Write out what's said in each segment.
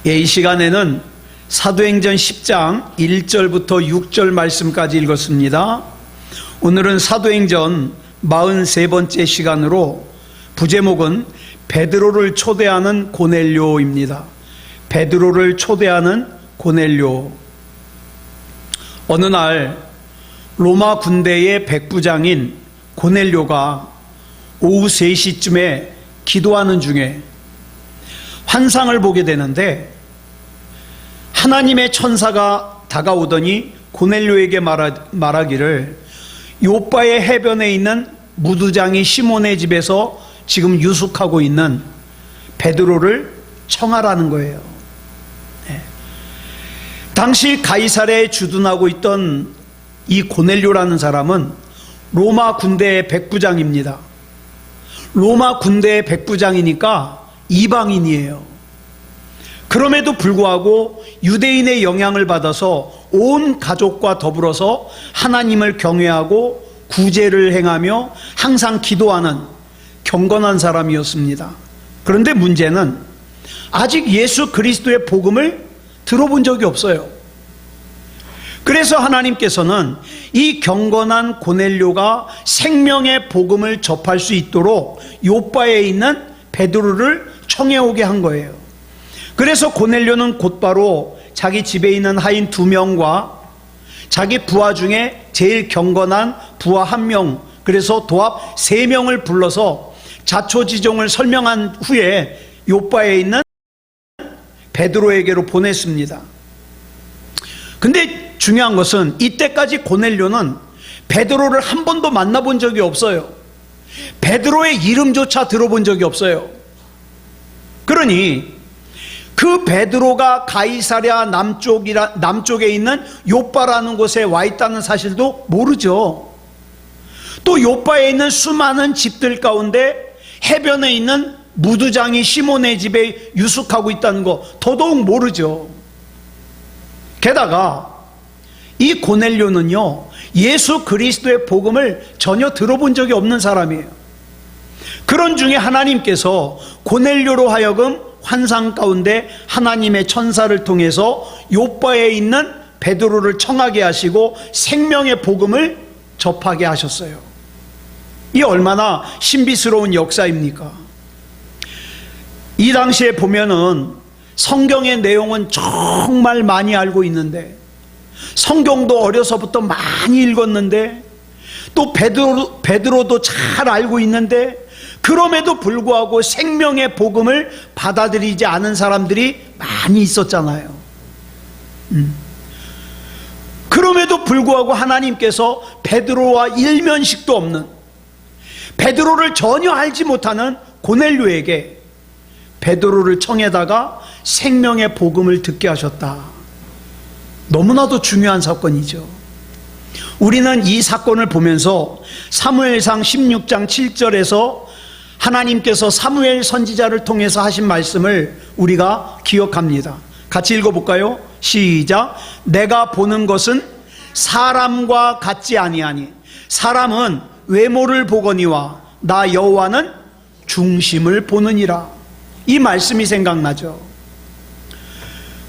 이 시간에는 사도행전 10장 1절부터 6절 말씀까지 읽었습니다. 오늘은 사도행전 43번째 시간으로 부제목은 베드로를 초대하는 고넬료입니다. 베드로를 초대하는 고넬료. 어느 날 로마 군대의 백부장인 고넬료가 오후 3시쯤에 기도하는 중에 환상을 보게 되는데, 하나님의 천사가 다가오더니 고넬료에게 말하기를 요빠의 해변에 있는 무두장이 시몬의 집에서 지금 유숙하고 있는 베드로를 청하라는 거예요. 당시 가이사랴에 주둔하고 있던 이 고넬료라는 사람은 로마 군대의 백부장입니다. 로마 군대의 백부장이니까 이방인이에요. 그럼에도 불구하고 유대인의 영향을 받아서 온 가족과 더불어서 하나님을 경외하고 구제를 행하며 항상 기도하는 경건한 사람이었습니다. 그런데 문제는 아직 예수 그리스도의 복음을 들어본 적이 없어요. 그래서 하나님께서는 이 경건한 고넬료가 생명의 복음을 접할 수 있도록 요빠에 있는 베드로를 청해오게 한 거예요. 그래서 고넬료는 곧바로 자기 집에 있는 하인 2명과 자기 부하 중에 제일 경건한 부하 1명, 그래서 도합 3명을 불러서 자초지종을 설명한 후에 요빠에 있는 베드로에게로 보냈습니다. 근데 중요한 것은 이때까지 고넬료는 베드로를 한 번도 만나본 적이 없어요. 베드로의 이름조차 들어본 적이 없어요. 그러니 그 베드로가 가이사랴 남쪽에 있는 요빠라는 곳에 와 있다는 사실도 모르죠. 또 요빠에 있는 수많은 집들 가운데 해변에 있는 무두장이 시몬의 집에 유숙하고 있다는 거 더더욱 모르죠. 게다가 이 고넬료는요, 예수 그리스도의 복음을 전혀 들어본 적이 없는 사람이에요. 그런 중에 하나님께서 고넬료로 하여금 환상 가운데 하나님의 천사를 통해서 요빠에 있는 베드로를 청하게 하시고 생명의 복음을 접하게 하셨어요. 이 얼마나 신비스러운 역사입니까? 이 당시에 보면은 성경의 내용은 정말 많이 알고 있는데, 성경도 어려서부터 많이 읽었는데, 또 베드로도 잘 알고 있는데, 그럼에도 불구하고 생명의 복음을 받아들이지 않은 사람들이 많이 있었잖아요. 그럼에도 불구하고 하나님께서 베드로와 일면식도 없는, 베드로를 전혀 알지 못하는 고넬료에게 베드로를 청해다가 생명의 복음을 듣게 하셨다. 너무나도 중요한 사건이죠. 우리는 이 사건을 보면서 사무엘상 16장 7절에서 하나님께서 사무엘 선지자를 통해서 하신 말씀을 우리가 기억합니다. 같이 읽어볼까요? 시작. 내가 보는 것은 사람과 같지 아니하니 사람은 외모를 보거니와 나 여호와는 중심을 보느니라. 이 말씀이 생각나죠.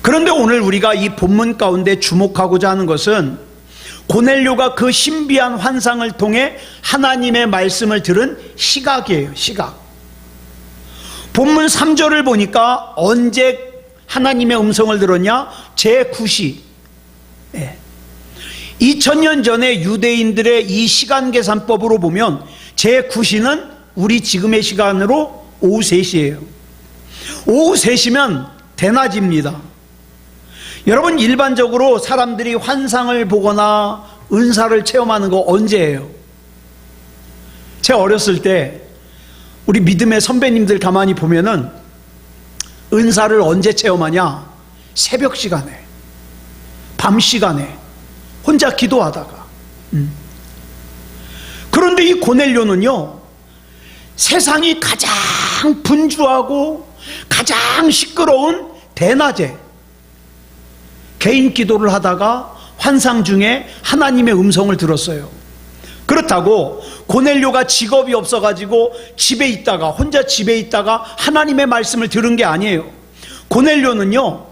그런데 오늘 우리가 이 본문 가운데 주목하고자 하는 것은 고넬료가 그 신비한 환상을 통해 하나님의 말씀을 들은 시각이에요. 시각. 본문 3절을 보니까 언제 하나님의 음성을 들었냐? 제9시. 2000년 전에 유대인들의 이 시간 계산법으로 보면 제9시는 우리 지금의 시간으로 오후 3시예요. 오후 3시면 대낮입니다. 여러분, 일반적으로 사람들이 환상을 보거나 은사를 체험하는 거 언제예요? 제가 어렸을 때 우리 믿음의 선배님들 가만히 보면은 은사를 언제 체험하냐? 새벽 시간에, 밤 시간에 혼자 기도하다가. 그런데 이 고넬료는요, 세상이 가장 분주하고 가장 시끄러운 대낮에 개인 기도를 하다가 환상 중에 하나님의 음성을 들었어요. 그렇다고 고넬료가 직업이 없어가지고 집에 있다가, 혼자 집에 있다가 하나님의 말씀을 들은 게 아니에요. 고넬료는요,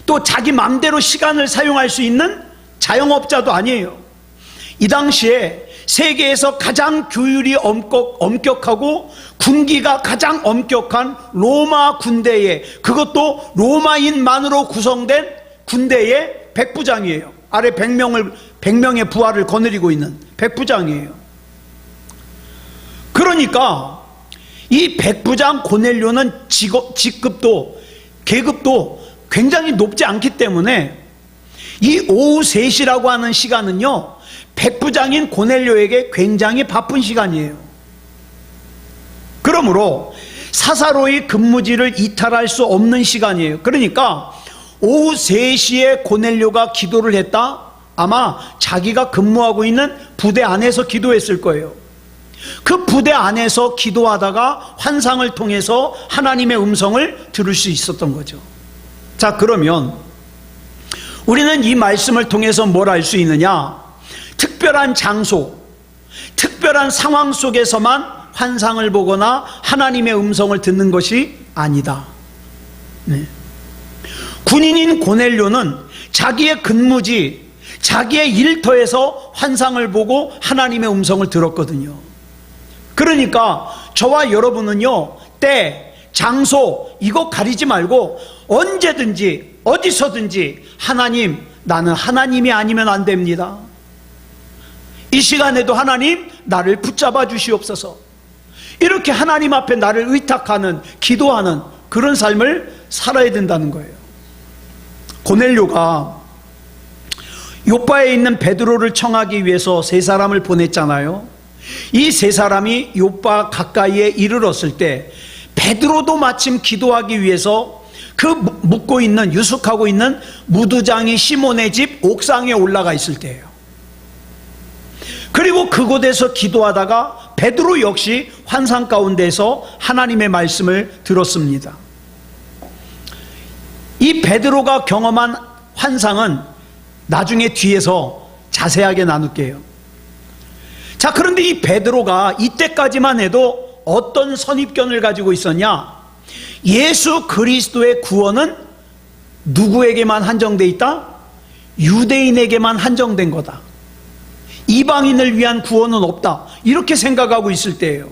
또 자기 맘대로 시간을 사용할 수 있는 자영업자도 아니에요. 이 당시에 세계에서 가장 규율이 엄격하고 군기가 가장 엄격한 로마 군대에, 그것도 로마인만으로 구성된 군대의 백부장이에요. 아래 100명의 부하를 거느리고 있는 백부장이에요. 그러니까 이 백부장 고넬료는 직급도 계급도 굉장히 높지 않기 때문에 이 오후 3시라고 하는 시간은요, 백부장인 고넬료에게 굉장히 바쁜 시간이에요. 그러므로 사사로이 근무지를 이탈할 수 없는 시간이에요. 그러니까 오후 3시에 고넬료가 기도를 했다? 아마 자기가 근무하고 있는 부대 안에서 기도했을 거예요. 그 부대 안에서 기도하다가 환상을 통해서 하나님의 음성을 들을 수 있었던 거죠. 자, 그러면 우리는 이 말씀을 통해서 뭘 알 수 있느냐? 특별한 장소, 특별한 상황 속에서만 환상을 보거나 하나님의 음성을 듣는 것이 아니다. 네. 군인인 고넬료는 자기의 근무지, 자기의 일터에서 환상을 보고 하나님의 음성을 들었거든요. 그러니까 저와 여러분은요, 때, 장소 이거 가리지 말고 언제든지 어디서든지 하나님, 나는 하나님이 아니면 안 됩니다. 이 시간에도 하나님 나를 붙잡아 주시옵소서. 이렇게 하나님 앞에 나를 의탁하는, 기도하는 그런 삶을 살아야 된다는 거예요. 고넬료가 요빠에 있는 베드로를 청하기 위해서 3사람을 보냈잖아요. 이 3사람이 요빠 가까이에 이르렀을 때 베드로도 마침 기도하기 위해서 그 묵고 있는, 유숙하고 있는 무두장이 시몬의 집 옥상에 올라가 있을 때예요. 그리고 그곳에서 기도하다가 베드로 역시 환상 가운데서 하나님의 말씀을 들었습니다. 이 베드로가 경험한 환상은 나중에 뒤에서 자세하게 나눌게요. 자, 그런데 이 베드로가 이때까지만 해도 어떤 선입견을 가지고 있었냐? 예수 그리스도의 구원은 누구에게만 한정돼 있다? 유대인에게만 한정된 거다. 이방인을 위한 구원은 없다. 이렇게 생각하고 있을 때예요.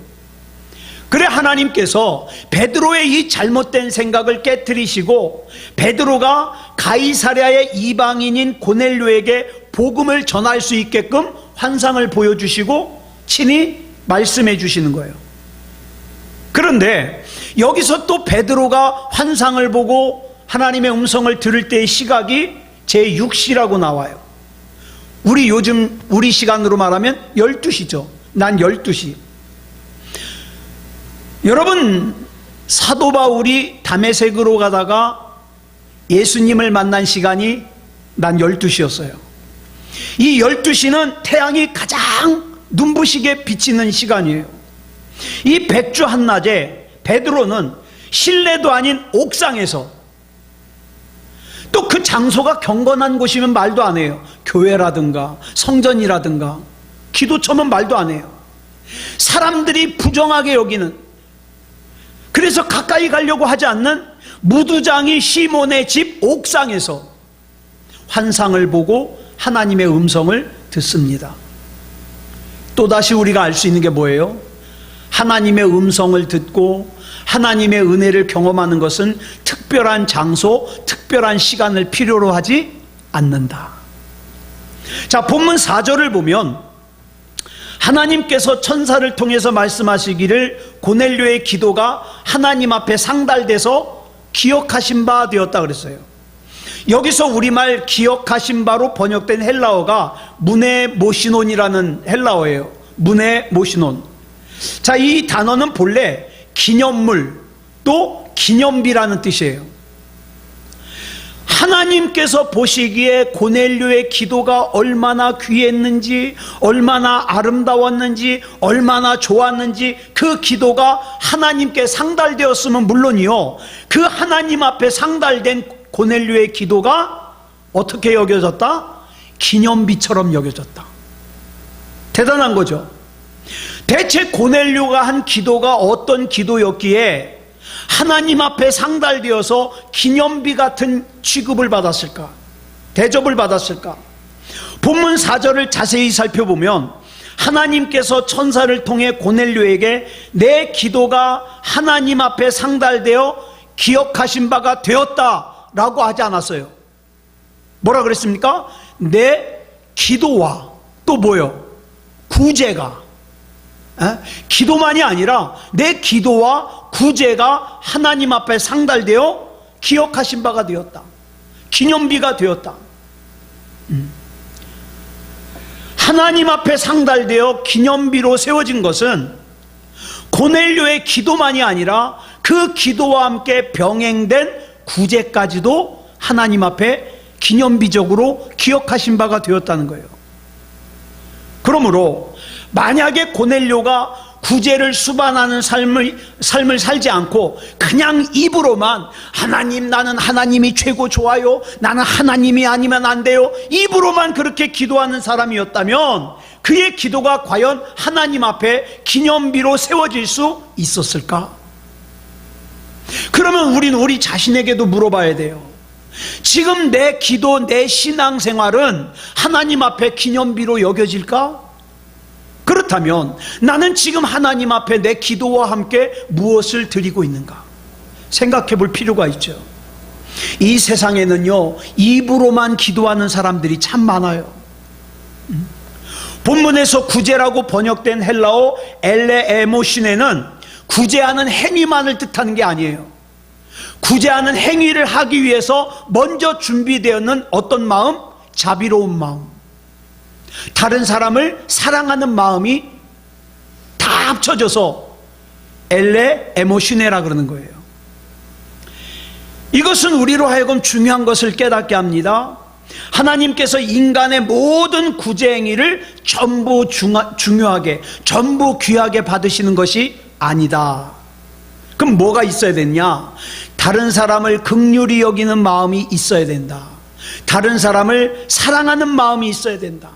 그래 하나님께서 베드로의 이 잘못된 생각을 깨트리시고 베드로가 가이사랴의 이방인인 고넬료에게 복음을 전할 수 있게끔 환상을 보여주시고 친히 말씀해 주시는 거예요. 그런데 여기서 또 베드로가 환상을 보고 하나님의 음성을 들을 때의 시각이 제6시라고 나와요. 우리 시간으로 말하면 12시죠. 난 12시. 여러분, 사도 바울이 다메섹으로 가다가 예수님을 만난 시간이 난 12시였어요. 이 12시는 태양이 가장 눈부시게 비치는 시간이에요. 이 백주 한낮에 베드로는 실내도 아닌 옥상에서, 또 그 장소가 경건한 곳이면 말도 안 해요. 교회라든가 성전이라든가 기도처면 말도 안 해요. 사람들이 부정하게 여기는, 그래서 가까이 가려고 하지 않는 무두장이 시몬의 집 옥상에서 환상을 보고 하나님의 음성을 듣습니다. 또다시 우리가 알 수 있는 게 뭐예요? 하나님의 음성을 듣고 하나님의 은혜를 경험하는 것은 특별한 장소, 특별한 시간을 필요로 하지 않는다. 자, 본문 4절을 보면 하나님께서 천사를 통해서 말씀하시기를 고넬료의 기도가 하나님 앞에 상달돼서 기억하신 바 되었다 그랬어요. 여기서 우리말 기억하신 바로 번역된 헬라어가 무네모시논이라는 헬라어예요. 무네모시논. 자, 이 단어는 본래 기념물, 또 기념비라는 뜻이에요. 하나님께서 보시기에 고넬료의 기도가 얼마나 귀했는지, 얼마나 아름다웠는지, 얼마나 좋았는지, 그 기도가 하나님께 상달되었으면 물론이요, 그 하나님 앞에 상달된 고넬료의 기도가 어떻게 여겨졌다? 기념비처럼 여겨졌다. 대단한 거죠. 대체 고넬료가 한 기도가 어떤 기도였기에 하나님 앞에 상달되어서 기념비 같은 취급을 받았을까? 대접을 받았을까? 본문 4절을 자세히 살펴보면 하나님께서 천사를 통해 고넬료에게 내 기도가 하나님 앞에 상달되어 기억하신 바가 되었다라고 하지 않았어요. 뭐라 그랬습니까? 내 기도와 또 뭐요? 구제가, 기도만이 아니라 내 기도와 구제가 하나님 앞에 상달되어 기억하신 바가 되었다. 기념비가 되었다. 하나님 앞에 상달되어 기념비로 세워진 것은 고넬료의 기도만이 아니라 그 기도와 함께 병행된 구제까지도 하나님 앞에 기념비적으로 기억하신 바가 되었다는 거예요. 그러므로 만약에 고넬료가 구제를 수반하는 삶을 살지 않고 그냥 입으로만 하나님, 나는 하나님이 최고 좋아요, 나는 하나님이 아니면 안 돼요, 입으로만 그렇게 기도하는 사람이었다면 그의 기도가 과연 하나님 앞에 기념비로 세워질 수 있었을까? 그러면 우리는 우리 자신에게도 물어봐야 돼요. 지금 내 기도, 내 신앙생활은 하나님 앞에 기념비로 여겨질까? 그렇다면 나는 지금 하나님 앞에 내 기도와 함께 무엇을 드리고 있는가? 생각해 볼 필요가 있죠. 이 세상에는요, 입으로만 기도하는 사람들이 참 많아요. 본문에서 구제라고 번역된 헬라어 엘레에모시네는 구제하는 행위만을 뜻하는 게 아니에요. 구제하는 행위를 하기 위해서 먼저 준비되었는 어떤 마음? 자비로운 마음, 다른 사람을 사랑하는 마음이 다 합쳐져서 엘레 에모시네라 그러는 거예요. 이것은 우리로 하여금 중요한 것을 깨닫게 합니다. 하나님께서 인간의 모든 구제 행위를 전부 중요하게, 전부 귀하게 받으시는 것이 아니다. 그럼 뭐가 있어야 되냐? 다른 사람을 긍휼히 여기는 마음이 있어야 된다. 다른 사람을 사랑하는 마음이 있어야 된다.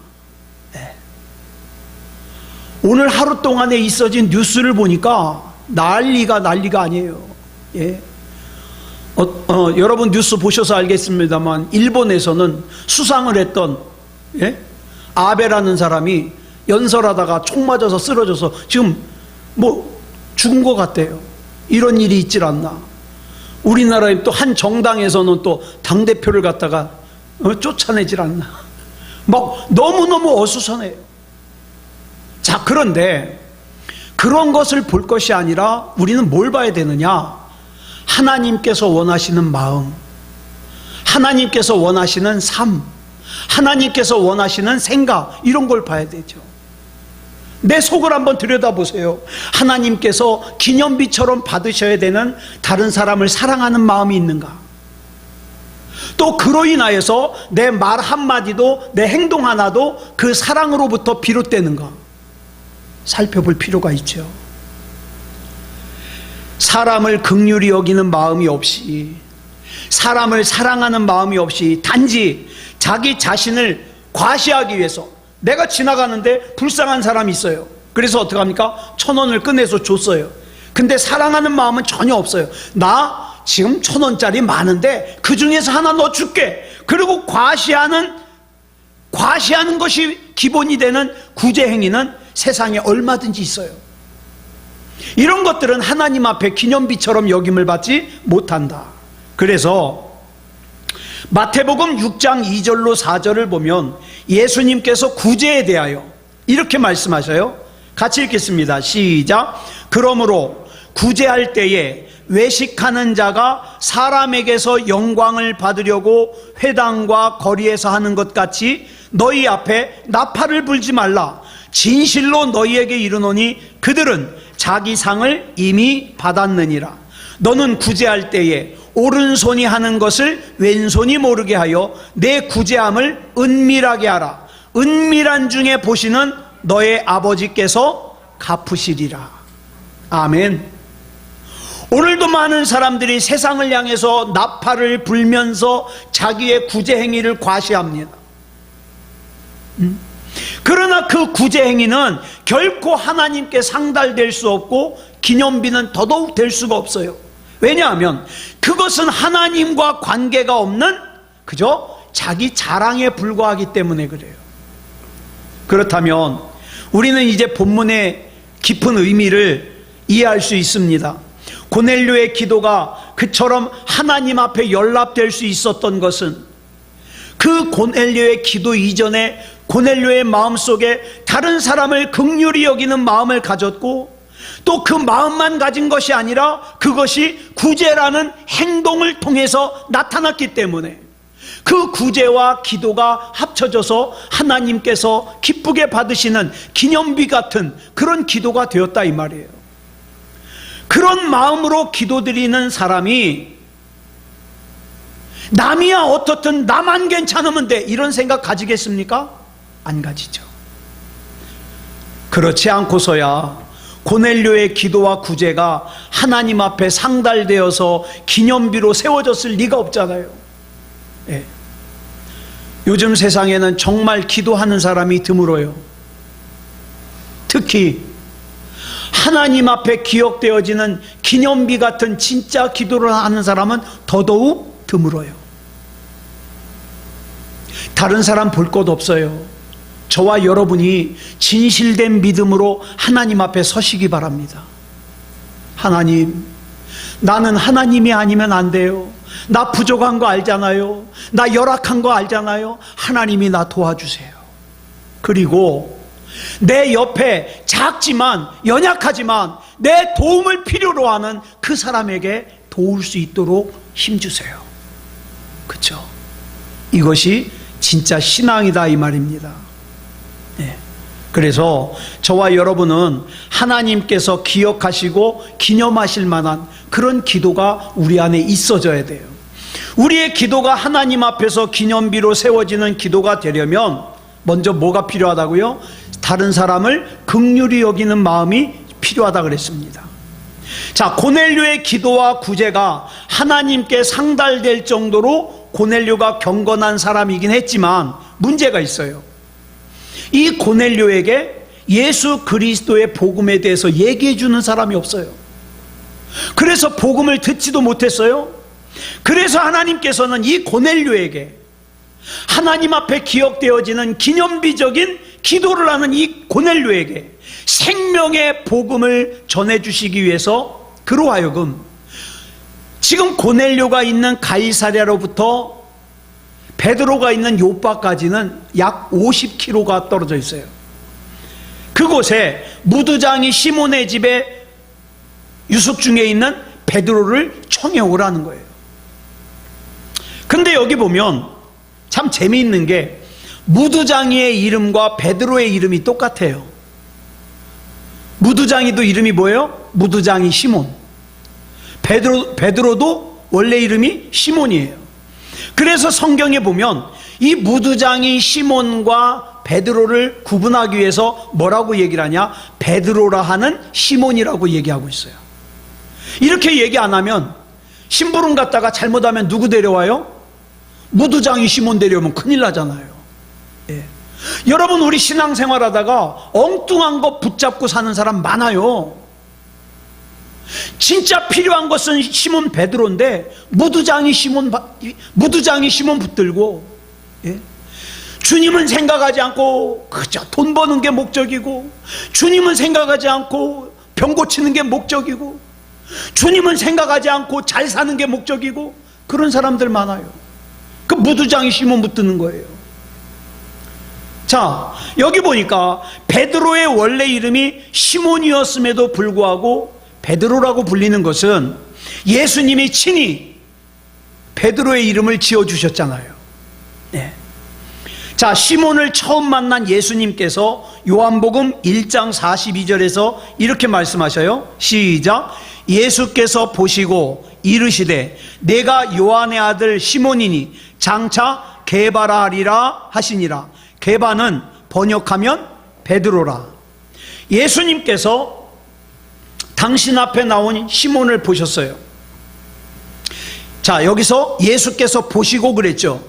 오늘 하루 동안에 있어진 뉴스를 보니까 난리가 아니에요. 예. 여러분 뉴스 보셔서 알겠습니다만 일본에서는 수상을 했던 아베라는 사람이 연설하다가 총 맞아서 쓰러져서 지금 뭐 죽은 것 같대요. 이런 일이 있질 않나. 우리나라의 또 한 정당에서는 또 당대표를 갖다가 쫓아내질 않나. 막 너무너무 어수선해요. 자, 그런데 그런 것을 볼 것이 아니라 우리는 뭘 봐야 되느냐? 하나님께서 원하시는 마음, 하나님께서 원하시는 삶, 하나님께서 원하시는 생각, 이런 걸 봐야 되죠. 내 속을 한번 들여다보세요. 하나님께서 기념비처럼 받으셔야 되는 다른 사람을 사랑하는 마음이 있는가? 또 그로 인하여서 내 말 한마디도, 내 행동 하나도 그 사랑으로부터 비롯되는가? 살펴볼 필요가 있죠. 사람을 긍휼히 여기는 마음이 없이, 사람을 사랑하는 마음이 없이 단지 자기 자신을 과시하기 위해서, 내가 지나가는데 불쌍한 사람이 있어요. 그래서 어떻게 합니까? 1,000원을 꺼내서 줬어요. 근데 사랑하는 마음은 전혀 없어요. 나 지금 1,000원짜리 많은데 그 중에서 하나 너 줄게. 그리고 과시하는 것이 기본이 되는 구제 행위는 세상에 얼마든지 있어요. 이런 것들은 하나님 앞에 기념비처럼 여김을 받지 못한다. 그래서 마태복음 6장 2절로 4절을 보면 예수님께서 구제에 대하여 이렇게 말씀하셔요. 같이 읽겠습니다. 시작. 그러므로 구제할 때에 외식하는 자가 사람에게서 영광을 받으려고 회당과 거리에서 하는 것 같이 너희 앞에 나팔을 불지 말라. 진실로 너희에게 이르노니 그들은 자기 상을 이미 받았느니라. 너는 구제할 때에 오른손이 하는 것을 왼손이 모르게 하여 내 구제함을 은밀하게 하라. 은밀한 중에 보시는 너의 아버지께서 갚으시리라. 아멘. 오늘도 많은 사람들이 세상을 향해서 나팔을 불면서 자기의 구제 행위를 과시합니다. 그러나 그 구제 행위는 결코 하나님께 상달될 수 없고 기념비는 더더욱 될 수가 없어요. 왜냐하면 그것은 하나님과 관계가 없는 그저 자기 자랑에 불과하기 때문에 그래요. 그렇다면 우리는 이제 본문의 깊은 의미를 이해할 수 있습니다. 고넬료의 기도가 그처럼 하나님 앞에 연락될 수 있었던 것은 그 고넬료의 기도 이전에 고넬료의 마음속에 다른 사람을 긍휼히 여기는 마음을 가졌고, 또 그 마음만 가진 것이 아니라 그것이 구제라는 행동을 통해서 나타났기 때문에 그 구제와 기도가 합쳐져서 하나님께서 기쁘게 받으시는 기념비 같은 그런 기도가 되었다 이 말이에요. 그런 마음으로 기도드리는 사람이 남이야 어떻든 나만 괜찮으면 돼 이런 생각 가지겠습니까? 안 가지죠. 그렇지 않고서야 고넬료의 기도와 구제가 하나님 앞에 상달되어서 기념비로 세워졌을 리가 없잖아요. 예. 요즘 세상에는 정말 기도하는 사람이 드물어요. 특히 하나님 앞에 기억되어지는 기념비 같은 진짜 기도를 하는 사람은 더더욱 드물어요. 다른 사람 볼 것 없어요. 저와 여러분이 진실된 믿음으로 하나님 앞에 서시기 바랍니다. 하나님, 나는 하나님이 아니면 안 돼요. 나 부족한 거 알잖아요. 나 열악한 거 알잖아요. 하나님이 나 도와주세요. 그리고 내 옆에 작지만 연약하지만 내 도움을 필요로 하는 그 사람에게 도울 수 있도록 힘주세요. 그렇죠? 이것이 진짜 신앙이다 이 말입니다. 네. 그래서 저와 여러분은 하나님께서 기억하시고 기념하실 만한 그런 기도가 우리 안에 있어져야 돼요. 우리의 기도가 하나님 앞에서 기념비로 세워지는 기도가 되려면 먼저 뭐가 필요하다고요? 다른 사람을 긍휼히 여기는 마음이 필요하다 그랬습니다. 자, 고넬료의 기도와 구제가 하나님께 상달될 정도로 고넬료가 경건한 사람이긴 했지만 문제가 있어요. 이 고넬료에게 예수 그리스도의 복음에 대해서 얘기해 주는 사람이 없어요. 그래서 복음을 듣지도 못했어요. 그래서 하나님께서는 이 고넬료에게 하나님 앞에 기억되어지는 기념비적인 기도를 하는 이 고넬료에게 생명의 복음을 전해주시기 위해서 그로 하여금 지금 고넬료가 있는 가이사랴로부터 베드로가 있는 요빠까지는 약 50km가 떨어져 있어요. 그곳에 무두장이 시몬의 집에 유숙 중에 있는 베드로를 청해오라는 거예요. 근데 여기 보면 참 재미있는 게 무두장이의 이름과 베드로의 이름이 똑같아요. 무두장이도 이름이 뭐예요? 무두장이 시몬. 베드로도 원래 이름이 시몬이에요. 그래서 성경에 보면 이 무두장이 시몬과 베드로를 구분하기 위해서 뭐라고 얘기를 하냐? 베드로라 하는 시몬이라고 얘기하고 있어요. 이렇게 얘기 안 하면 심부름 갔다가 잘못하면 누구 데려와요? 무두장이 시몬 데려오면 큰일 나잖아요. 예. 여러분, 우리 신앙생활 하다가 엉뚱한 거 붙잡고 사는 사람 많아요. 진짜 필요한 것은 시몬 베드로인데 무두장이 시몬 붙들고, 예? 주님은 생각하지 않고 그저 돈 버는 게 목적이고, 주님은 생각하지 않고 병 고치는 게 목적이고, 주님은 생각하지 않고 잘 사는 게 목적이고, 그런 사람들 많아요. 그 무두장이 시몬 붙드는 거예요. 자, 여기 보니까 베드로의 원래 이름이 시몬이었음에도 불구하고 베드로라고 불리는 것은 예수님이 친히 베드로의 이름을 지어주셨잖아요. 네. 자, 시몬을 처음 만난 예수님께서 요한복음 1장 42절에서 이렇게 말씀하셔요. 시작. 예수께서 보시고 이르시되 내가 요한의 아들 시몬이니 장차 게바라 하리라 하시니라. 게바는 번역하면 베드로라. 예수님께서 당신 앞에 나온 시몬을 보셨어요. 자, 여기서 예수께서 보시고 그랬죠.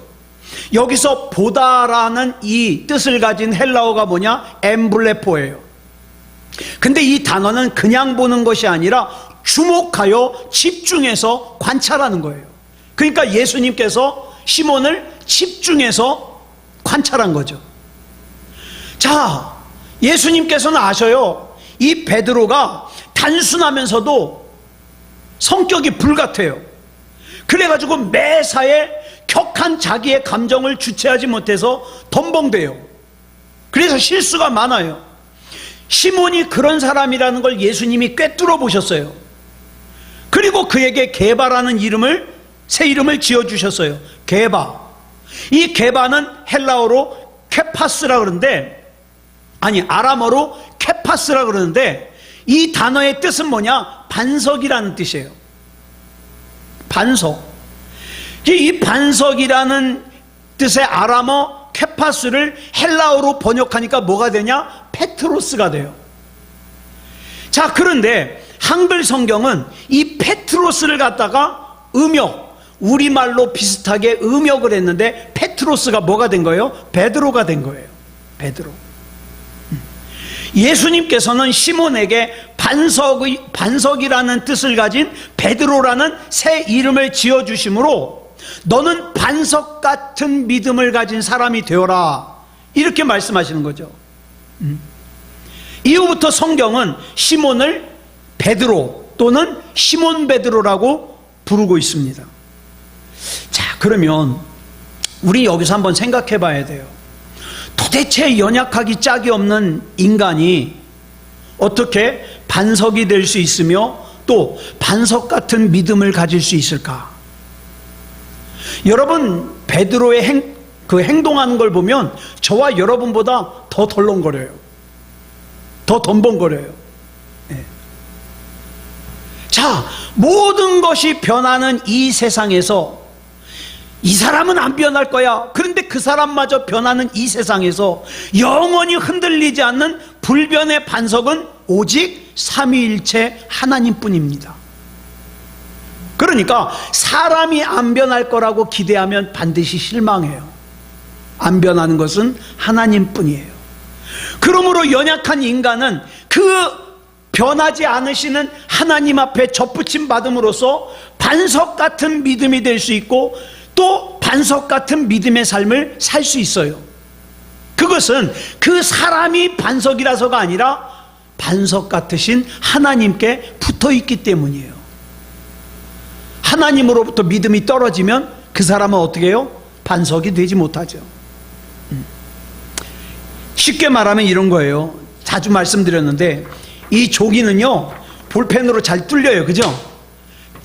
여기서 보다라는 이 뜻을 가진 헬라어가 뭐냐? 엠블레포예요. 근데 이 단어는 그냥 보는 것이 아니라 주목하여 집중해서 관찰하는 거예요. 그러니까 예수님께서 시몬을 집중해서 관찰한 거죠. 자, 예수님께서는 아셔요. 이 베드로가 단순하면서도 성격이 불같아요. 그래가지고 매사에 격한 자기의 감정을 주체하지 못해서 덤벙대요. 그래서 실수가 많아요. 시몬이 그런 사람이라는 걸 예수님이 꿰뚫어 보셨어요. 그리고 그에게 게바라는 새 이름을 지어주셨어요. 게바. 이 게바는 헬라어로 케파스라 그러는데, 아니 아람어로 케파스라 그러는데, 이 단어의 뜻은 뭐냐? 반석이라는 뜻이에요. 반석. 이 반석이라는 뜻의 아람어 케파스를 헬라어로 번역하니까 뭐가 되냐? 페트로스가 돼요. 자, 그런데 한글 성경은 이 페트로스를 갖다가 우리말로 비슷하게 음역을 했는데, 페트로스가 뭐가 된 거예요? 베드로가 된 거예요. 베드로. 예수님께서는 시몬에게 반석이라는 뜻을 가진 베드로라는 새 이름을 지어주심으로 너는 반석 같은 믿음을 가진 사람이 되어라, 이렇게 말씀하시는 거죠. 이후부터 성경은 시몬을 베드로 또는 시몬 베드로라고 부르고 있습니다. 자, 그러면 우리 여기서 한번 생각해 봐야 돼요. 도대체 연약하기 짝이 없는 인간이 어떻게 반석이 될 수 있으며 또 반석 같은 믿음을 가질 수 있을까? 여러분, 베드로의 행동하는 걸 보면 저와 여러분보다 더 덜렁거려요. 더 덤벙거려요. 네. 자, 모든 것이 변하는 이 세상에서 이 사람은 안 변할 거야. 그런데 그 사람마저 변하는 이 세상에서 영원히 흔들리지 않는 불변의 반석은 오직 삼위일체 하나님뿐입니다. 그러니까 사람이 안 변할 거라고 기대하면 반드시 실망해요. 안 변하는 것은 하나님뿐이에요. 그러므로 연약한 인간은 그 변하지 않으시는 하나님 앞에 접붙임 받음으로써 반석 같은 믿음이 될 수 있고 또 반석 같은 믿음의 삶을 살 수 있어요. 그것은 그 사람이 반석이라서가 아니라 반석 같으신 하나님께 붙어 있기 때문이에요. 하나님으로부터 믿음이 떨어지면 그 사람은 어떻게 해요? 반석이 되지 못하죠. 쉽게 말하면 이런 거예요. 자주 말씀드렸는데 이 종이는요, 볼펜으로 잘 뚫려요. 그죠?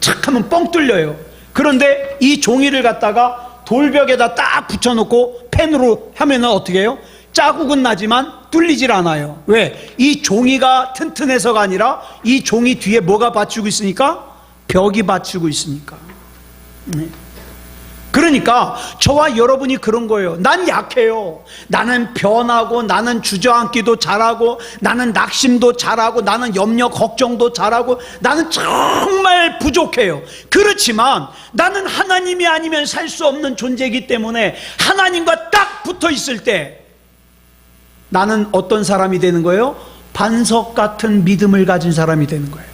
착 하면 뻥 뚫려요. 그런데 이 종이를 갖다가 돌벽에다 딱 붙여놓고 펜으로 하면은 어떻게 해요? 자국은 나지만 뚫리질 않아요. 왜? 이 종이가 튼튼해서가 아니라 이 종이 뒤에 뭐가 받치고 있으니까? 벽이 받치고 있으니까. 네. 그러니까 저와 여러분이 그런 거예요. 난 약해요. 나는 변하고, 나는 주저앉기도 잘하고, 나는 낙심도 잘하고, 나는 염려 걱정도 잘하고, 나는 정말 부족해요. 그렇지만 나는 하나님이 아니면 살 수 없는 존재이기 때문에 하나님과 딱 붙어 있을 때 나는 어떤 사람이 되는 거예요? 반석 같은 믿음을 가진 사람이 되는 거예요.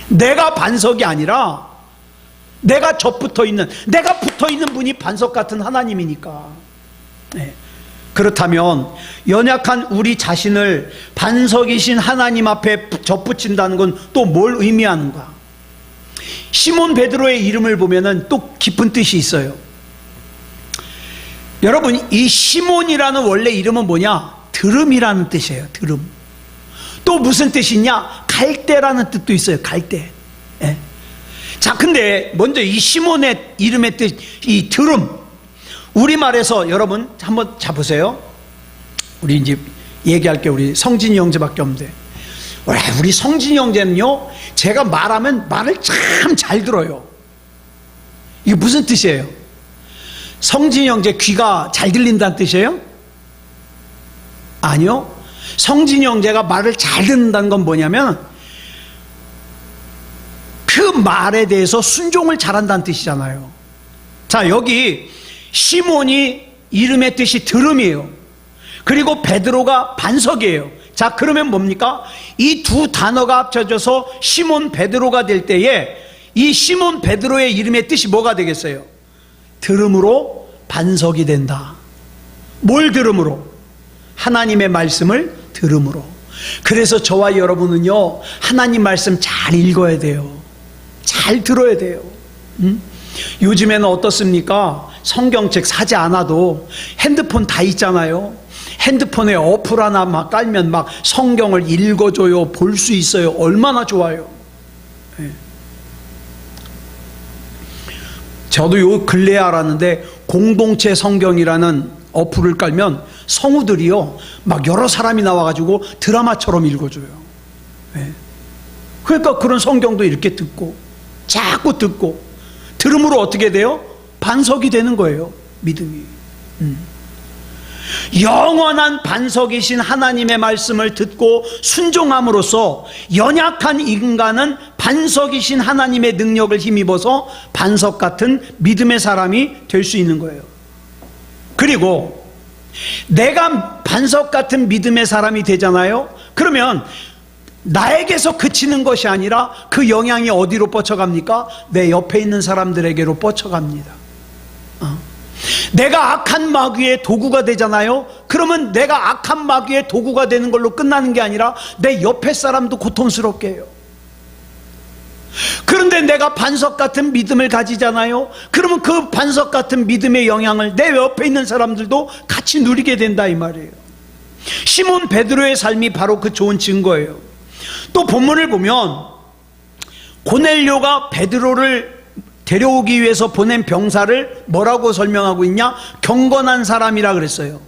내가 반석이 아니라 내가 붙어 있는 분이 반석 같은 하나님이니까. 네. 그렇다면 연약한 우리 자신을 반석이신 하나님 앞에 접붙인다는 건 또 뭘 의미하는가? 시몬 베드로의 이름을 보면은 또 깊은 뜻이 있어요. 여러분, 이 시몬이라는 원래 이름은 뭐냐? 드름이라는 뜻이에요. 드름. 또 무슨 뜻이 있냐? 갈대라는 뜻도 있어요. 갈대. 네. 자, 근데 먼저 이 시몬의 이름의 뜻, 이 드름, 우리말에서 여러분 한번 잡으세요. 우리 이제 얘기할 게 우리 성진이 형제밖에 없는데, 우리 성진이 형제는요, 제가 말하면 말을 참 잘 들어요. 이게 무슨 뜻이에요? 성진이 형제 귀가 잘 들린다는 뜻이에요? 아니요. 성진이 형제가 말을 잘 듣는다는 건 뭐냐면 그 말에 대해서 순종을 잘한다는 뜻이잖아요. 자, 여기 시몬이 이름의 뜻이 드름이에요. 그리고 베드로가 반석이에요. 자, 그러면 뭡니까? 이 두 단어가 합쳐져서 시몬 베드로가 될 때에 이 시몬 베드로의 이름의 뜻이 뭐가 되겠어요? 들음으로 반석이 된다. 뭘 들음으로? 하나님의 말씀을 들음으로. 그래서 저와 여러분은요, 하나님 말씀 잘 읽어야 돼요. 잘 들어야 돼요. 요즘에는 어떻습니까? 성경책 사지 않아도 핸드폰 다 있잖아요. 핸드폰에 어플 하나 막 깔면 막 성경을 읽어줘요. 볼 수 있어요. 얼마나 좋아요. 네. 저도 요 근래에 알았는데 공동체 성경이라는 어플을 깔면 성우들이요 막 여러 사람이 나와가지고 드라마처럼 읽어줘요. 네. 그러니까 그런 성경도 이렇게 듣고 자꾸 듣고 들음으로 어떻게 돼요? 반석이 되는 거예요. 믿음이. 영원한 반석이신 하나님의 말씀을 듣고 순종함으로써 연약한 인간은 반석이신 하나님의 능력을 힘입어서 반석 같은 믿음의 사람이 될 수 있는 거예요. 그리고 내가 반석 같은 믿음의 사람이 되잖아요. 그러면 나에게서 그치는 것이 아니라 그 영향이 어디로 뻗쳐갑니까? 내 옆에 있는 사람들에게로 뻗쳐갑니다. 내가 악한 마귀의 도구가 되잖아요. 그러면 내가 악한 마귀의 도구가 되는 걸로 끝나는 게 아니라 내 옆에 사람도 고통스럽게 해요. 그런데 내가 반석 같은 믿음을 가지잖아요. 그러면 그 반석 같은 믿음의 영향을 내 옆에 있는 사람들도 같이 누리게 된다 이 말이에요. 시몬 베드로의 삶이 바로 그 좋은 증거예요. 또 본문을 보면 고넬료가 베드로를 데려오기 위해서 보낸 병사를 뭐라고 설명하고 있냐? 경건한 사람이라 그랬어요.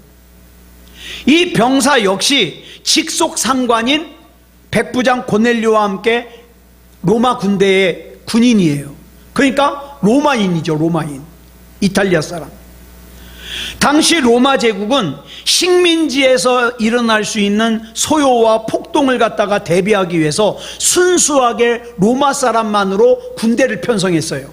이 병사 역시 직속 상관인 백부장 고넬료와 함께 로마 군대의 군인이에요. 그러니까 로마인이죠. 로마인. 이탈리아 사람. 당시 로마 제국은 식민지에서 일어날 수 있는 소요와 폭동을 갖다가 대비하기 위해서 순수하게 로마 사람만으로 군대를 편성했어요.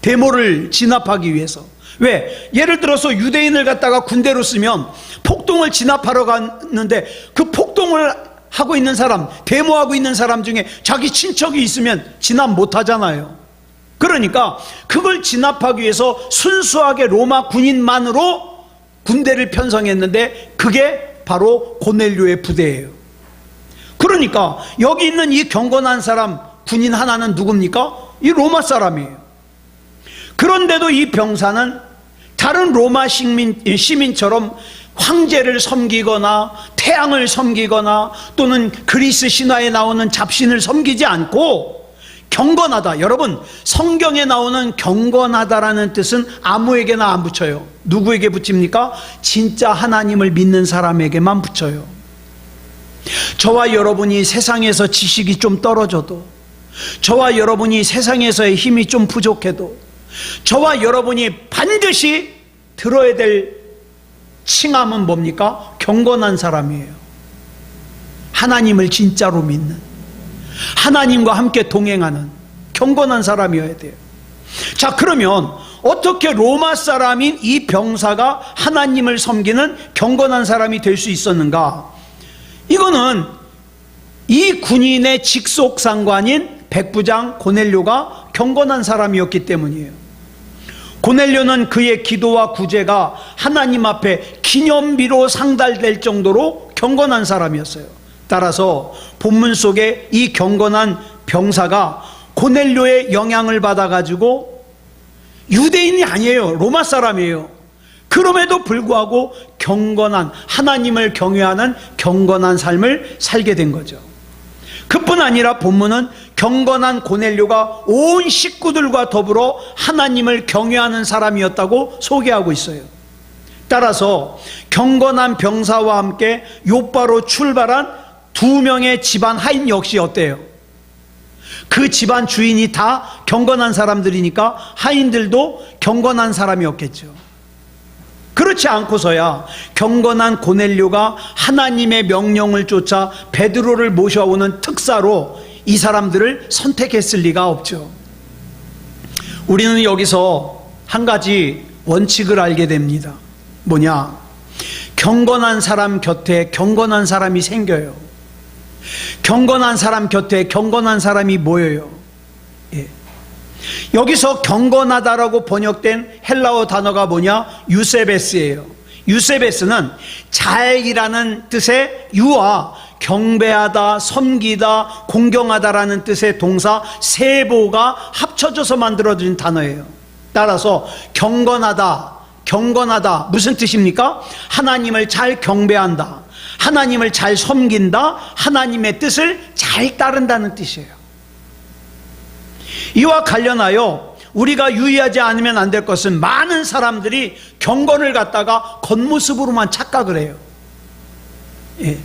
데모를 진압하기 위해서. 왜? 예를 들어서 유대인을 갖다가 군대로 쓰면 폭동을 진압하러 갔는데 그 폭동을 하고 있는 사람, 데모하고 있는 사람 중에 자기 친척이 있으면 진압 못 하잖아요. 그러니까 그걸 진압하기 위해서 순수하게 로마 군인만으로 군대를 편성했는데 그게 바로 고넬료의 부대예요. 그러니까 여기 있는 이 경건한 사람 군인 하나는 누굽니까? 이 로마 사람이에요. 그런데도 이 병사는 다른 로마 시민처럼 황제를 섬기거나 태양을 섬기거나 또는 그리스 신화에 나오는 잡신을 섬기지 않고 경건하다. 여러분, 성경에 나오는 경건하다라는 뜻은 아무에게나 안 붙여요. 누구에게 붙입니까? 진짜 하나님을 믿는 사람에게만 붙여요. 저와 여러분이 세상에서 지식이 좀 떨어져도, 저와 여러분이 세상에서의 힘이 좀 부족해도, 저와 여러분이 반드시 들어야 될 칭함은 뭡니까? 경건한 사람이에요. 하나님을 진짜로 믿는, 하나님과 함께 동행하는 경건한 사람이어야 돼요. 자, 그러면 어떻게 로마 사람인 이 병사가 하나님을 섬기는 경건한 사람이 될 수 있었는가? 이거는 이 군인의 직속 상관인 백부장 고넬료가 경건한 사람이었기 때문이에요. 고넬료는 그의 기도와 구제가 하나님 앞에 기념비로 상달될 정도로 경건한 사람이었어요. 따라서 본문 속에 이 경건한 병사가 고넬료의 영향을 받아가지고 유대인이 아니에요. 로마 사람이에요. 그럼에도 불구하고 경건한, 하나님을 경외하는 경건한 삶을 살게 된 거죠. 그뿐 아니라 본문은 경건한 고넬료가 온 식구들과 더불어 하나님을 경외하는 사람이었다고 소개하고 있어요. 따라서 경건한 병사와 함께 욥바로 출발한 두 명의 집안 하인 역시 어때요? 그 집안 주인이 다 경건한 사람들이니까 하인들도 경건한 사람이었겠죠. 그렇지 않고서야 경건한 고넬료가 하나님의 명령을 쫓아 베드로를 모셔오는 특사로 이 사람들을 선택했을 리가 없죠. 우리는 여기서 한 가지 원칙을 알게 됩니다. 뭐냐? 경건한 사람 곁에 경건한 사람이 생겨요. 경건한 사람 곁에 경건한 사람이 모여요. 예. 여기서 경건하다라고 번역된 헬라어 단어가 뭐냐? 유세베스예요. 유세베스는 잘이라는 뜻의 유와 경배하다, 섬기다, 공경하다라는 뜻의 동사 세보가 합쳐져서 만들어진 단어예요. 따라서 경건하다 무슨 뜻입니까? 하나님을 잘 경배한다, 하나님을 잘 섬긴다, 하나님의 뜻을 잘 따른다는 뜻이에요. 이와 관련하여 우리가 유의하지 않으면 안 될 것은 많은 사람들이 경건을 갖다가 겉모습으로만 착각을 해요. 예.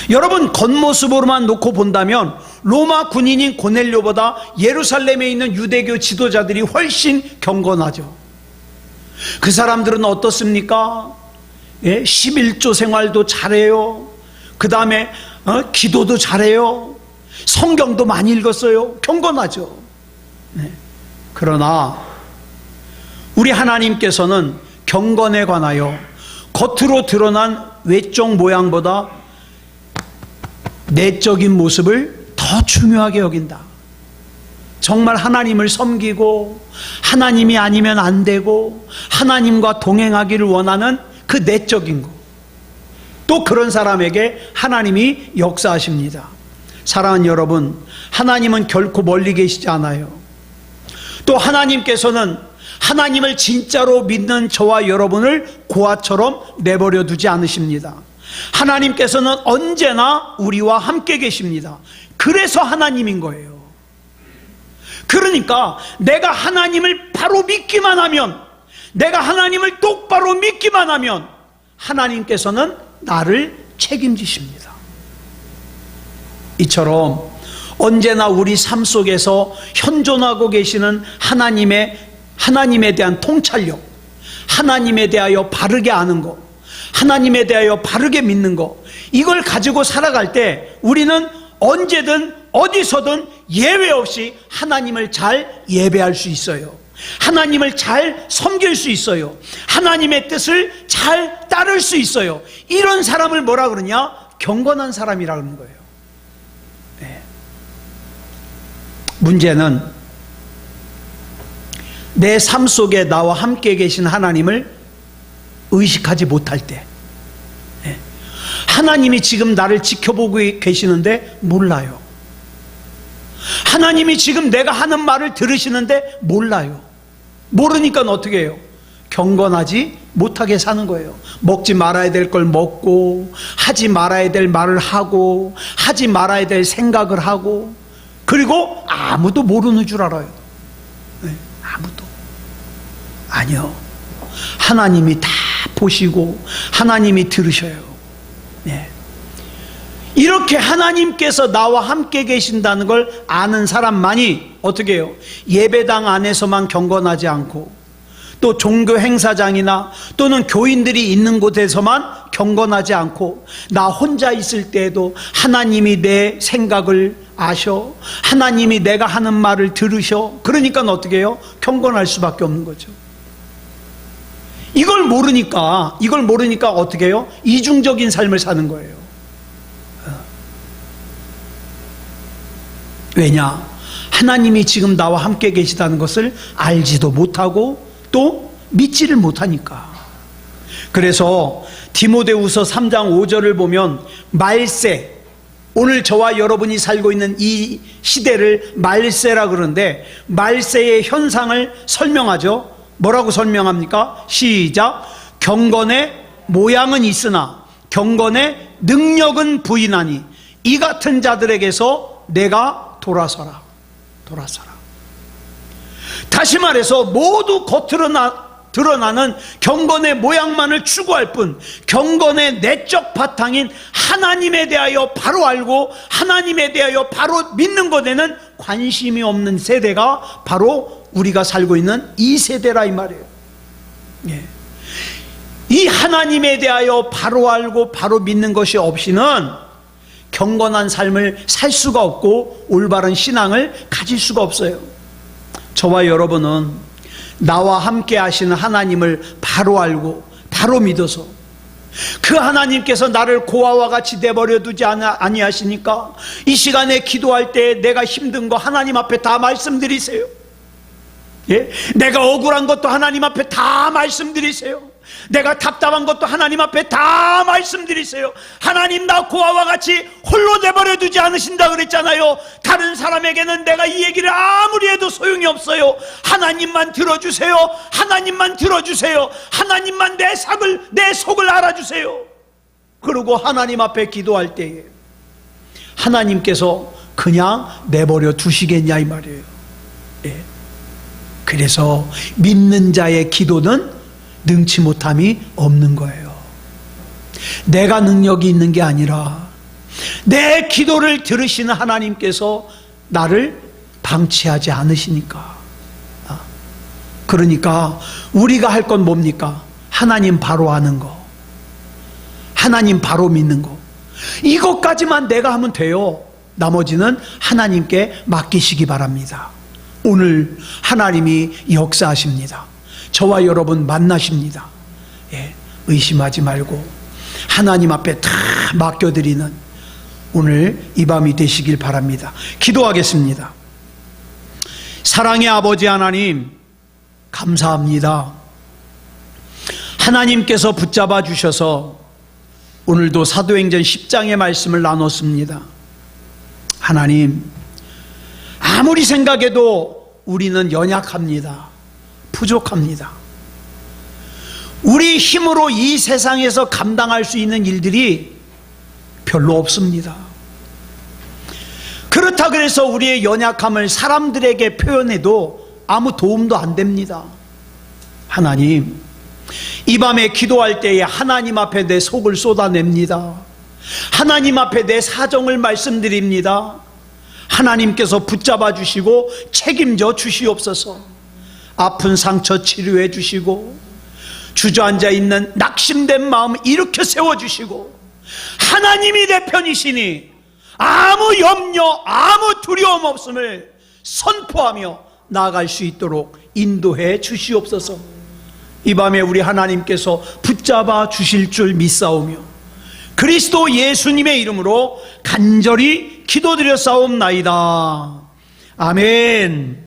여러분, 겉모습으로만 놓고 본다면 로마 군인인 고넬료보다 예루살렘에 있는 유대교 지도자들이 훨씬 경건하죠. 그 사람들은 어떻습니까? 예, 11조 생활도 잘해요. 그 다음에 기도도 잘해요. 성경도 많이 읽었어요. 경건하죠. 네. 그러나 우리 하나님께서는 경건에 관하여 겉으로 드러난 외적 모양보다 내적인 모습을 더 중요하게 여긴다. 정말 하나님을 섬기고 하나님이 아니면 안 되고 하나님과 동행하기를 원하는 그 내적인 것, 또 그런 사람에게 하나님이 역사하십니다. 사랑하는 여러분, 하나님은 결코 멀리 계시지 않아요. 또 하나님께서는 하나님을 진짜로 믿는 저와 여러분을 고아처럼 내버려 두지 않으십니다. 하나님께서는 언제나 우리와 함께 계십니다. 그래서 하나님인 거예요. 그러니까 내가 하나님을 바로 믿기만 하면, 내가 하나님을 똑바로 믿기만 하면 하나님께서는 나를 책임지십니다. 이처럼 언제나 우리 삶 속에서 현존하고 계시는 하나님에 대한 통찰력, 하나님에 대하여 바르게 아는 것, 하나님에 대하여 바르게 믿는 것, 이걸 가지고 살아갈 때 우리는 언제든 어디서든 예외 없이 하나님을 잘 예배할 수 있어요. 하나님을 잘 섬길 수 있어요. 하나님의 뜻을 잘 따를 수 있어요. 이런 사람을 뭐라 그러냐? 경건한 사람이라 그러는 거예요. 네. 문제는 내 삶 속에 나와 함께 계신 하나님을 의식하지 못할 때, 네. 하나님이 지금 나를 지켜보고 계시는데 몰라요. 하나님이 지금 내가 하는 말을 들으시는데 몰라요. 모르니까 어떻게 해요? 경건하지 못하게 사는 거예요. 먹지 말아야 될 걸 먹고, 하지 말아야 될 말을 하고, 하지 말아야 될 생각을 하고, 그리고 아무도 모르는 줄 알아요. 네, 아무도. 아니요. 하나님이 다 보시고 하나님이 들으셔요. 네. 이렇게 하나님께서 나와 함께 계신다는 걸 아는 사람만이 어떻게 해요? 예배당 안에서만 경건하지 않고, 또 종교 행사장이나 또는 교인들이 있는 곳에서만 경건하지 않고, 나 혼자 있을 때에도 하나님이 내 생각을 아셔, 하나님이 내가 하는 말을 들으셔. 그러니까 어떻게 해요? 경건할 수밖에 없는 거죠. 이걸 모르니까 어떻게 해요? 이중적인 삶을 사는 거예요. 왜냐? 하나님이 지금 나와 함께 계시다는 것을 알지도 못하고 또 믿지를 못하니까. 그래서 디모데후서 3장 5절을 보면 말세, 오늘 저와 여러분이 살고 있는 이 시대를 말세라 그러는데, 말세의 현상을 설명하죠. 뭐라고 설명합니까? 시작. 경건의 모양은 있으나 경건의 능력은 부인하니 이 같은 자들에게서 내가 돌아서라. 다시 말해서 모두 겉으로 드러나는 경건의 모양만을 추구할 뿐, 경건의 내적 바탕인 하나님에 대하여 바로 알고 하나님에 대하여 바로 믿는 것에는 관심이 없는 세대가 바로 우리가 살고 있는 이 세대라 이 말이에요. 예. 이 하나님에 대하여 바로 알고 바로 믿는 것이 없이는 경건한 삶을 살 수가 없고 올바른 신앙을 가질 수가 없어요. 저와 여러분은 나와 함께 하시는 하나님을 바로 알고 바로 믿어서 그 하나님께서 나를 고아와 같이 내버려 두지 아니하시니까 이 시간에 기도할 때 내가 힘든 거 하나님 앞에 다 말씀드리세요. 예? 내가 억울한 것도 하나님 앞에 다 말씀드리세요. 내가 답답한 것도 하나님 앞에 다 말씀드리세요. 하나님, 나 고아와 같이 홀로 내버려 두지 않으신다 그랬잖아요. 다른 사람에게는 내가 이 얘기를 아무리 해도 소용이 없어요. 하나님만 들어주세요. 하나님만 들어주세요. 하나님만 내 속을 알아주세요. 그리고 하나님 앞에 기도할 때에 하나님께서 그냥 내버려 두시겠냐 이 말이에요. 예. 그래서 믿는 자의 기도는 능치 못함이 없는 거예요. 내가 능력이 있는 게 아니라 내 기도를 들으시는 하나님께서 나를 방치하지 않으시니까. 그러니까 우리가 할 건 뭡니까? 하나님 바로 아는 거, 하나님 바로 믿는 거, 이것까지만 내가 하면 돼요. 나머지는 하나님께 맡기시기 바랍니다. 오늘 하나님이 역사하십니다. 저와 여러분 만나십니다. 예, 의심하지 말고 하나님 앞에 다 맡겨드리는 오늘 이 밤이 되시길 바랍니다. 기도하겠습니다. 사랑의 아버지 하나님, 감사합니다. 하나님께서 붙잡아 주셔서 오늘도 사도행전 10장의 말씀을 나눴습니다. 하나님, 아무리 생각해도 우리는 연약합니다. 부족합니다. 우리 힘으로 이 세상에서 감당할 수 있는 일들이 별로 없습니다. 그렇다 그래서 우리의 연약함을 사람들에게 표현해도 아무 도움도 안 됩니다. 하나님, 이 밤에 기도할 때에 하나님 앞에 내 속을 쏟아냅니다. 하나님 앞에 내 사정을 말씀드립니다. 하나님께서 붙잡아 주시고 책임져 주시옵소서. 아픈 상처 치료해 주시고 주저앉아 있는 낙심된 마음 일으켜 세워 주시고 하나님이 내 편이시니 아무 염려, 아무 두려움 없음을 선포하며 나아갈 수 있도록 인도해 주시옵소서. 이 밤에 우리 하나님께서 붙잡아 주실 줄 믿사오며 그리스도 예수님의 이름으로 간절히 기도드렸사옵나이다. 아멘.